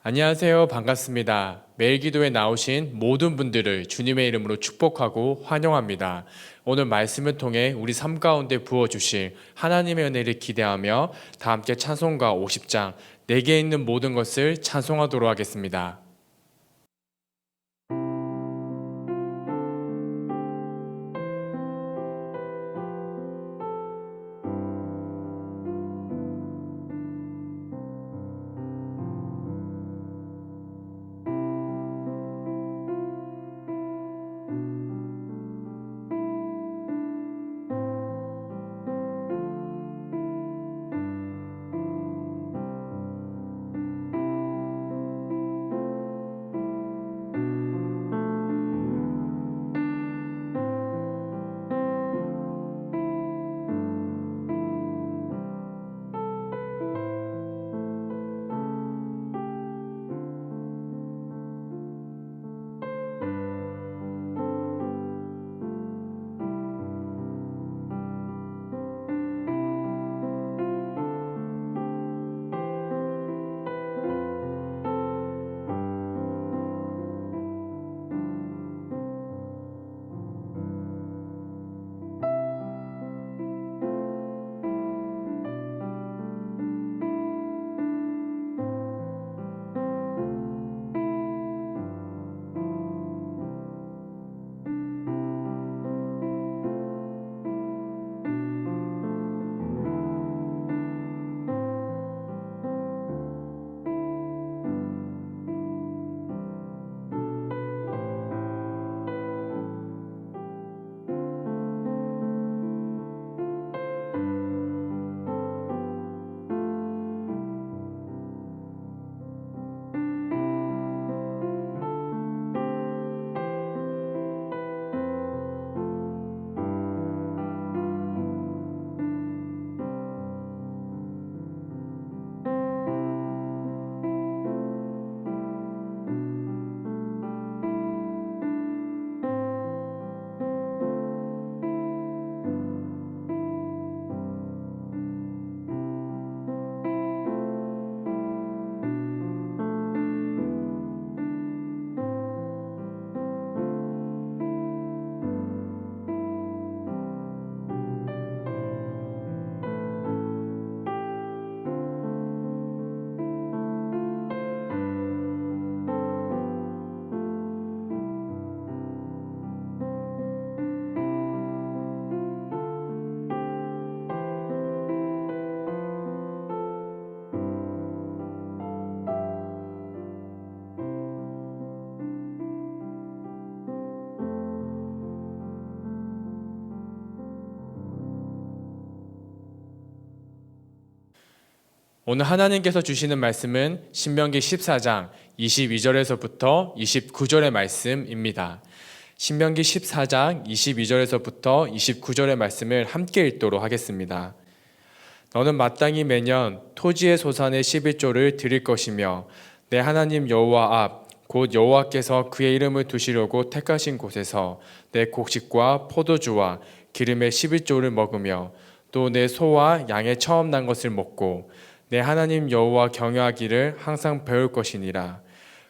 안녕하세요. 반갑습니다. 매일 기도에 나오신 모든 분들을 주님의 이름으로 축복하고 환영합니다. 오늘 말씀을 통해 우리 삶 가운데 부어주실 하나님의 은혜를 기대하며 다 함께 찬송가 50장 내게 있는 모든 것을 찬송하도록 하겠습니다. 오늘 하나님께서 주시는 말씀은 신명기 14장 22절에서부터 29절의 말씀입니다. 신명기 14장 22절에서부터 29절의 말씀을 함께 읽도록 하겠습니다. 너는 마땅히 매년 토지의 소산의 11조를 드릴 것이며 내 하나님 여호와 앞 곧 여호와께서 그의 이름을 두시려고 택하신 곳에서 내 곡식과 포도주와 기름의 11조를 먹으며 또 내 소와 양의 처음 난 것을 먹고 내 하나님 여호와 경외하기를 항상 배울 것이니라.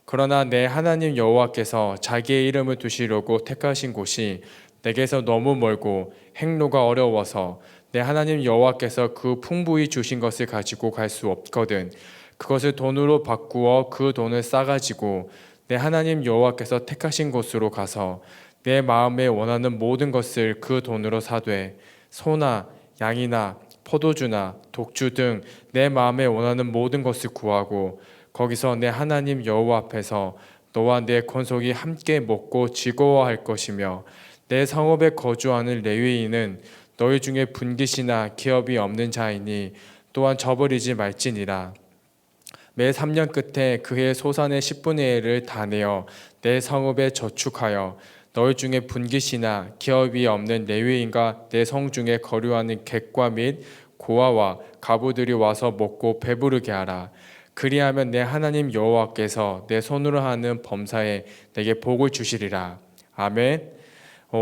그러나 내 하나님 여호와께서 자기의 이름을 두시려고 택하신 곳이 내게서 너무 멀고 행로가 어려워서 내 하나님 여호와께서 그 풍부히 주신 것을 가지고 갈 수 없거든 그것을 돈으로 바꾸어 그 돈을 싸가지고 내 하나님 여호와께서 택하신 곳으로 가서 내 마음에 원하는 모든 것을 그 돈으로 사되 소나 양이나 포도주나 독주 등 내 마음에 원하는 모든 것을 구하고 거기서 내 하나님 여호와 앞에서 너와 내 권속이 함께 먹고 즐거워할 것이며 내 성읍에 거주하는 레위인은 너희 중에 분깃이나 기업이 없는 자이니 또한 저버리지 말지니라. 매 3년 끝에 그의 소산의 10분의 1을 다 내어 내 성읍에 저축하여 너희 중에 분깃이나 기업이 없는 레위인과 내 성 중에 거류하는 객과 및 고아와 가부들이 와서 먹고 배부르게 하라. 그리하면 내 하나님 여호와께서 내 손으로 하는 범사에 내게 복을 주시리라. 아멘.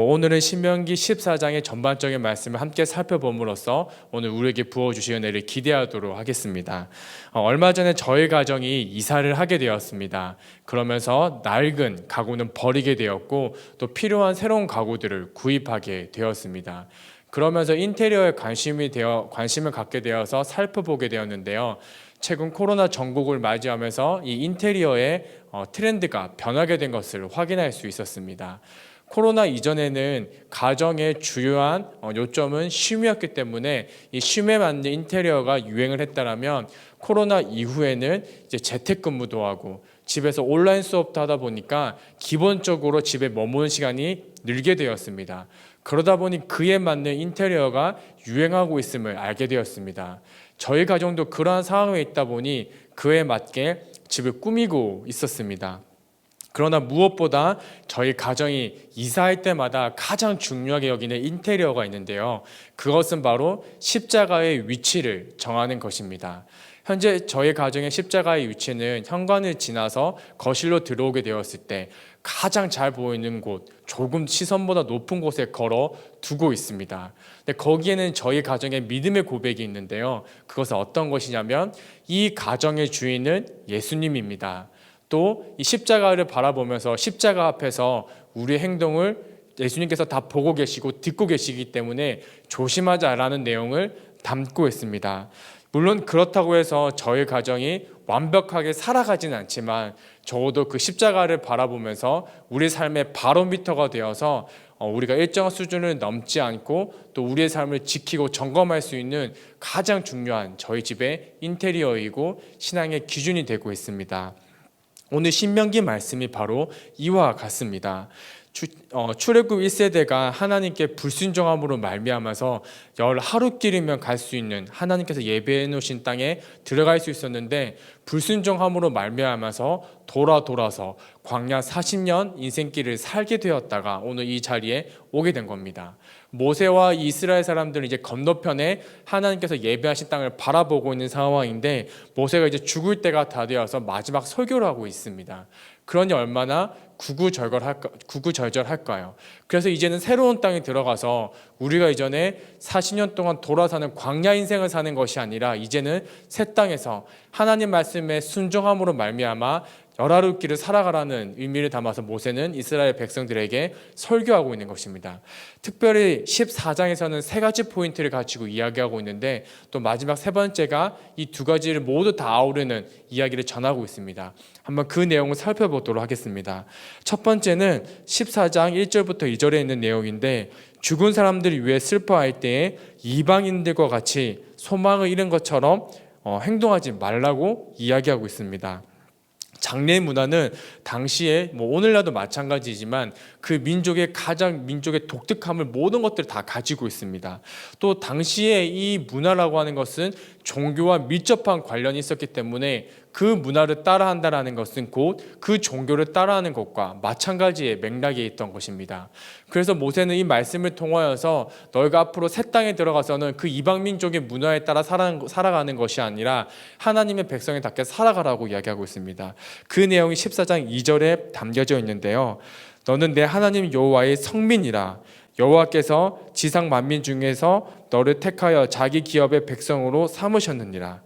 오늘은 신명기 14장의 전반적인 말씀을 함께 살펴봄으로써 오늘 우리에게 부어주실 은혜를 기대하도록 하겠습니다. 얼마 전에 저희 가정이 이사를 하게 되었습니다. 그러면서 낡은 가구는 버리게 되었고 또 필요한 새로운 가구들을 구입하게 되었습니다. 그러면서 인테리어에 관심을 갖게 되어서 살펴보게 되었는데요. 최근 코로나 전국을 맞이하면서 이 인테리어의 트렌드가 변하게 된 것을 확인할 수 있었습니다. 코로나 이전에는 가정의 주요한 요점은 쉼이었기 때문에 이 쉼에 맞는 인테리어가 유행을 했다라면 코로나 이후에는 이제 재택근무도 하고 집에서 온라인 수업도 하다 보니까 기본적으로 집에 머무는 시간이 늘게 되었습니다. 그러다 보니 그에 맞는 인테리어가 유행하고 있음을 알게 되었습니다. 저희 가정도 그러한 상황에 있다 보니 그에 맞게 집을 꾸미고 있었습니다. 그러나 무엇보다 저희 가정이 이사할 때마다 가장 중요하게 여기는 인테리어가 있는데요. 그것은 바로 십자가의 위치를 정하는 것입니다. 현재 저희 가정의 십자가의 위치는 현관을 지나서 거실로 들어오게 되었을 때 가장 잘 보이는 곳, 조금 시선보다 높은 곳에 걸어 두고 있습니다. 근데 거기에는 저희 가정의 믿음의 고백이 있는데요. 그것은 어떤 것이냐면 이 가정의 주인은 예수님입니다. 또 이 십자가를 바라보면서 십자가 앞에서 우리의 행동을 예수님께서 다 보고 계시고 듣고 계시기 때문에 조심하자라는 내용을 담고 있습니다. 물론 그렇다고 해서 저희 가정이 완벽하게 살아가지는 않지만 적어도 그 십자가를 바라보면서 우리 삶의 바로미터가 되어서 우리가 일정한 수준을 넘지 않고 또 우리의 삶을 지키고 점검할 수 있는 가장 중요한 저희 집의 인테리어이고 신앙의 기준이 되고 있습니다. 오늘 신명기 말씀이 바로 이와 같습니다. 출애굽 1세대가 하나님께 불순종함으로 말미암아서 열 하루길이면 갈 수 있는 하나님께서 예배해 놓으신 땅에 들어갈 수 있었는데 불순종함으로 말미암아서 돌아서 광야 40년 인생길을 살게 되었다가 오늘 이 자리에 오게 된 겁니다. 모세와 이스라엘 사람들은 이제 건너편에 하나님께서 예배하신 땅을 바라보고 있는 상황인데 모세가 이제 죽을 때가 다 되어서 마지막 설교를 하고 있습니다. 그러니 얼마나 구구절절할까요? 그래서 이제는 새로운 땅에 들어가서 우리가 이전에 40년 동안 돌아사는 광야 인생을 사는 것이 아니라 이제는 새 땅에서 하나님 말씀에 순종함으로 말미암아 열하루길을 살아가라는 의미를 담아서 모세는 이스라엘 백성들에게 설교하고 있는 것입니다. 특별히 14장에서는 세 가지 포인트를 가지고 이야기하고 있는데 또 마지막 세 번째가 이 두 가지를 모두 다 아우르는 이야기를 전하고 있습니다. 한번 그 내용을 살펴보도록 하겠습니다. 첫 번째는 14장 1절부터 2절에 있는 내용인데 죽은 사람들을 위해 슬퍼할 때에 이방인들과 같이 소망을 잃은 것처럼 행동하지 말라고 이야기하고 있습니다. 장례 문화는 당시에 오늘날도 마찬가지지만 그 민족의 독특함을 모든 것들을 다 가지고 있습니다. 또 당시에 이 문화라고 하는 것은 종교와 밀접한 관련이 있었기 때문에 그 문화를 따라한다라는 것은 곧 그 종교를 따라하는 것과 마찬가지의 맥락에 있던 것입니다. 그래서 모세는 이 말씀을 통하여서 너희가 앞으로 새 땅에 들어가서는 그 이방 민족의 문화에 따라 살아가는 것이 아니라 하나님의 백성에답게 살아가라고 이야기하고 있습니다. 그 내용이 14장 2절에 담겨져 있는데요. 너는 내 하나님 여호와의 성민이라. 여호와께서 지상 만민 중에서 너를 택하여 자기 기업의 백성으로 삼으셨느니라.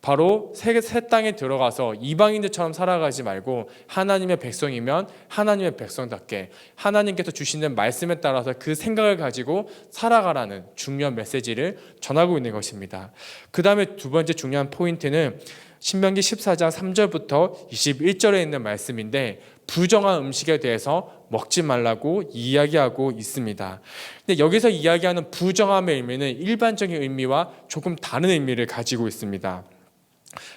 바로 새 땅에 들어가서 이방인들처럼 살아가지 말고 하나님의 백성이면 하나님의 백성답게 하나님께서 주시는 말씀에 따라서 그 생각을 가지고 살아가라는 중요한 메시지를 전하고 있는 것입니다. 그 다음에 두 번째 중요한 포인트는 신명기 14장 3절부터 21절에 있는 말씀인데 부정한 음식에 대해서 먹지 말라고 이야기하고 있습니다. 근데 여기서 이야기하는 부정함의 의미는 일반적인 의미와 조금 다른 의미를 가지고 있습니다.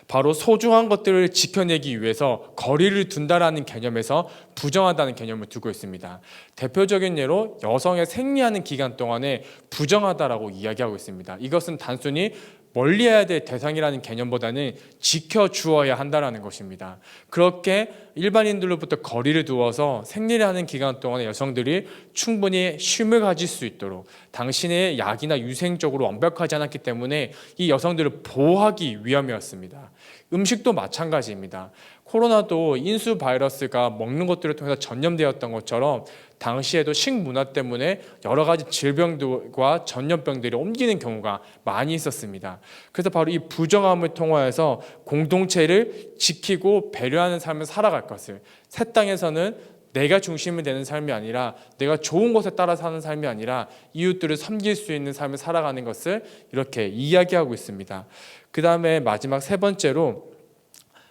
바로 소중한 것들을 지켜내기 위해서 거리를 둔다라는 개념에서 부정하다는 개념을 두고 있습니다. 대표적인 예로 여성의 생리하는 기간 동안에 부정하다라고 이야기하고 있습니다. 이것은 단순히 멀리해야 될 대상이라는 개념보다는 지켜주어야 한다는 것입니다. 그렇게 일반인들로부터 거리를 두어서 생리를 하는 기간 동안에 여성들이 충분히 쉼을 가질 수 있도록 당신의 약이나 유생적으로 완벽하지 않았기 때문에 이 여성들을 보호하기 위함이었습니다. 음식도 마찬가지입니다. 코로나도 인수 바이러스가 먹는 것들을 통해서 전염되었던 것처럼 당시에도 식문화 때문에 여러 가지 질병과 전염병들이 옮기는 경우가 많이 있었습니다. 그래서 바로 이 부정함을 통하여서 공동체를 지키고 배려하는 삶을 살아갈 것을, 새 땅에서는 내가 중심이 되는 삶이 아니라 내가 좋은 곳에 따라 사는 삶이 아니라 이웃들을 섬길 수 있는 삶을 살아가는 것을 이렇게 이야기하고 있습니다. 그 다음에 마지막 세 번째로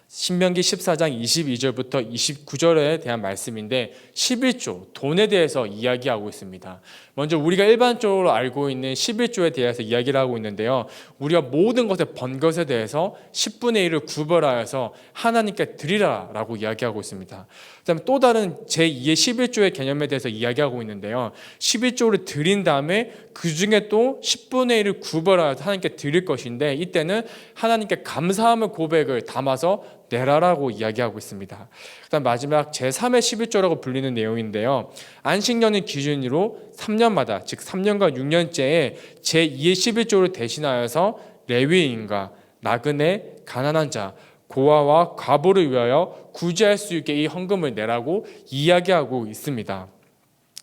신명기 14장 22절부터 29절에 대한 말씀인데 11조, 돈에 대해서 이야기하고 있습니다. 먼저 우리가 일반적으로 알고 있는 11조에 대해서 이야기를 하고 있는데요. 우리가 모든 것에 번 것에 대해서 10분의 1을 구별하여서 하나님께 드리라라고 이야기하고 있습니다. 그다음에 또 다른 제2의 11조의 개념에 대해서 이야기하고 있는데요. 11조를 드린 다음에 그 중에 또 10분의 1을 구별하여서 하나님께 드릴 것인데 이때는 하나님께 감사함의 고백을 담아서 내라라고 이야기하고 있습니다. 그다음 마지막 제3의 11조라고 불리는 내용인데요. 안식년을 기준으로 3년마다 즉 3년과 6년째에 제2의 11조를 대신하여서 레위인과 나그네, 가난한 자, 고아와 과부를 위하여 구제할 수 있게 이 헌금을 내라고 이야기하고 있습니다.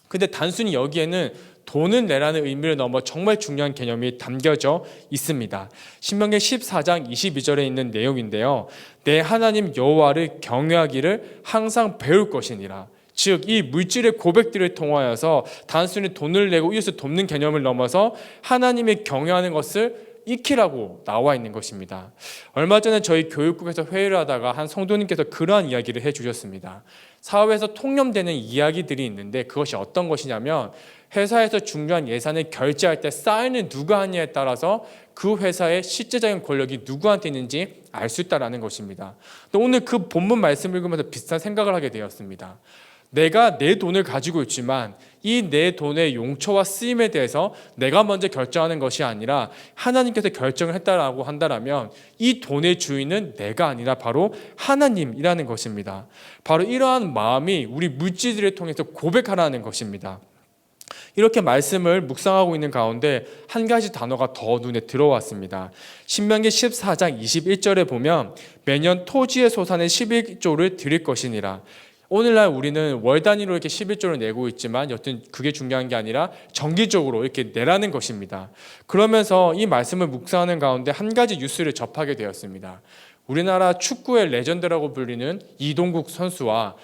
근데 단순히 여기에는 돈을 내라는 의미를 넘어 정말 중요한 개념이 담겨져 있습니다. 신명기 14장 22절에 있는 내용인데요. 내 하나님 여호와를 경외하기를 항상 배울 것이니라. 즉 이 물질의 고백들을 통하여서 단순히 돈을 내고 이웃을 돕는 개념을 넘어서 하나님의 경외하는 것을 익히라고 나와 있는 것입니다. 얼마 전에 저희 교육국에서 회의를 하다가 한 성도님께서 그러한 이야기를 해주셨습니다. 사회에서 통념되는 이야기들이 있는데 그것이 어떤 것이냐면 회사에서 중요한 예산을 결제할 때 사인을 누가 하느냐에 따라서 그 회사의 실제적인 권력이 누구한테 있는지 알 수 있다는 것입니다. 오늘 그 본문 말씀을 읽으면서 비슷한 생각을 하게 되었습니다. 내가 내 돈을 가지고 있지만 이 내 돈의 용처와 쓰임에 대해서 내가 먼저 결정하는 것이 아니라 하나님께서 결정을 했다라고 한다면 이 돈의 주인은 내가 아니라 바로 하나님이라는 것입니다. 바로 이러한 마음이 우리 물질들을 통해서 고백하라는 것입니다. 이렇게 말씀을 묵상하고 있는 가운데 한 가지 단어가 더 눈에 들어왔습니다. 신명기 14장 21절에 보면 매년 토지의 소산의 11조를 드릴 것이니라. 오늘날 우리는 월 단위로 이렇게 11조를 내고 있지만 여튼 그게 중요한 게 아니라 정기적으로 이렇게 내라는 것입니다. 그러면서 이 말씀을 묵상하는 가운데 한 가지 뉴스를 접하게 되었습니다. 우리나라 축구의 레전드라고 불리는 이동국 선수와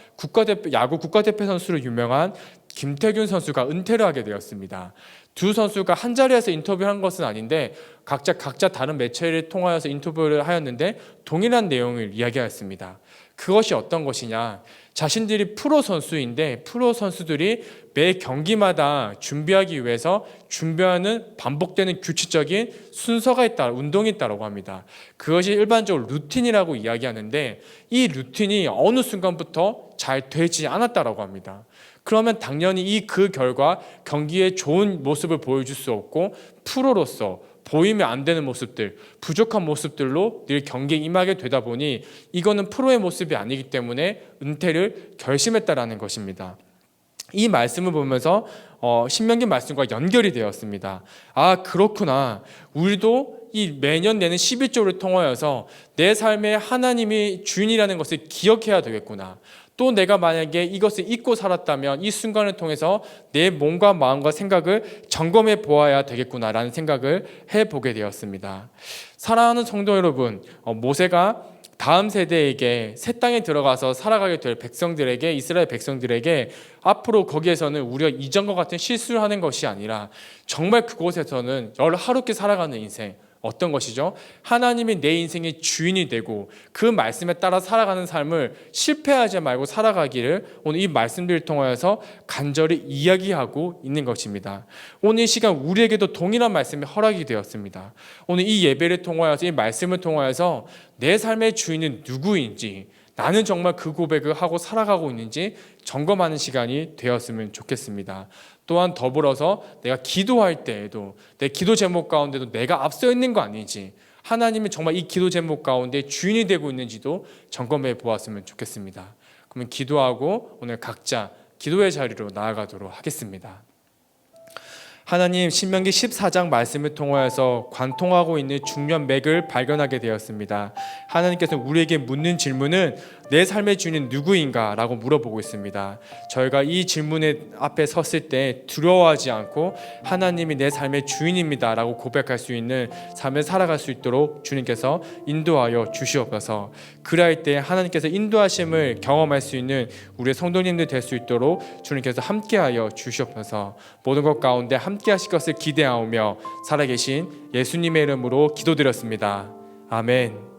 야구 국가대표 선수로 유명한 김태균 선수가 은퇴를 하게 되었습니다. 두 선수가 한 자리에서 인터뷰를 한 것은 아닌데 각자 다른 매체를 통하여서 인터뷰를 하였는데 동일한 내용을 이야기하였습니다. 그것이 어떤 것이냐? 자신들이 프로 선수인데 프로 선수들이 매 경기마다 준비하기 위해서 준비하는 반복되는 규칙적인 순서가 있다, 운동이 있다고 합니다. 그것이 일반적으로 루틴이라고 이야기하는데 이 루틴이 어느 순간부터 잘 되지 않았다고 합니다. 그러면 당연히 그 결과 경기에 좋은 모습을 보여줄 수 없고 프로로서 보이면 안 되는 모습들, 부족한 모습들로 늘 경기에 임하게 되다 보니 이거는 프로의 모습이 아니기 때문에 은퇴를 결심했다라는 것입니다. 이 말씀을 보면서 신명기 말씀과 연결이 되었습니다. 아, 그렇구나. 우리도 이 매년 내는 11조를 통하여서 내 삶에 하나님이 주인이라는 것을 기억해야 되겠구나. 또 내가 만약에 이것을 잊고 살았다면 이 순간을 통해서 내 몸과 마음과 생각을 점검해 보아야 되겠구나라는 생각을 해보게 되었습니다. 사랑하는 성도 여러분, 모세가 다음 세대에게 새 땅에 들어가서 살아가게 될 백성들에게, 이스라엘 백성들에게 앞으로 거기에서는 우리가 이전과 같은 실수를 하는 것이 아니라 정말 그곳에서는 하루께 살아가는 인생, 어떤 것이죠? 하나님이 내 인생의 주인이 되고 그 말씀에 따라 살아가는 삶을 실패하지 말고 살아가기를 오늘 이 말씀들을 통하여서 간절히 이야기하고 있는 것입니다. 오늘 이 시간 우리에게도 동일한 말씀이 허락이 되었습니다. 오늘 이 예배를 통하여서 이 말씀을 통하여서 내 삶의 주인은 누구인지, 나는 정말 그 고백을 하고 살아가고 있는지 점검하는 시간이 되었으면 좋겠습니다. 또한 더불어서 내가 기도할 때에도 내 기도 제목 가운데도 내가 앞서 있는 거 아닌지, 하나님이 정말 이 기도 제목 가운데 주인이 되고 있는지도 점검해 보았으면 좋겠습니다. 그러면 기도하고 오늘 각자 기도의 자리로 나아가도록 하겠습니다. 하나님, 신명기 14장 말씀을 통하여서 관통하고 있는 중요한 맥을 발견하게 되었습니다. 하나님께서 우리에게 묻는 질문은 내 삶의 주인은 누구인가? 라고 물어보고 있습니다. 저희가 이 질문에 앞에 섰을 때 두려워하지 않고 하나님이 내 삶의 주인입니다 라고 고백할 수 있는 삶을 살아갈 수 있도록 주님께서 인도하여 주시옵소서. 그럴 때 하나님께서 인도하심을 경험할 수 있는 우리의 성도님들 될 수 있도록 주님께서 함께하여 주시옵소서. 모든 것 가운데 함께 하실 것을 기대하오며 살아계신 예수님의 이름으로 기도드렸습니다. 아멘.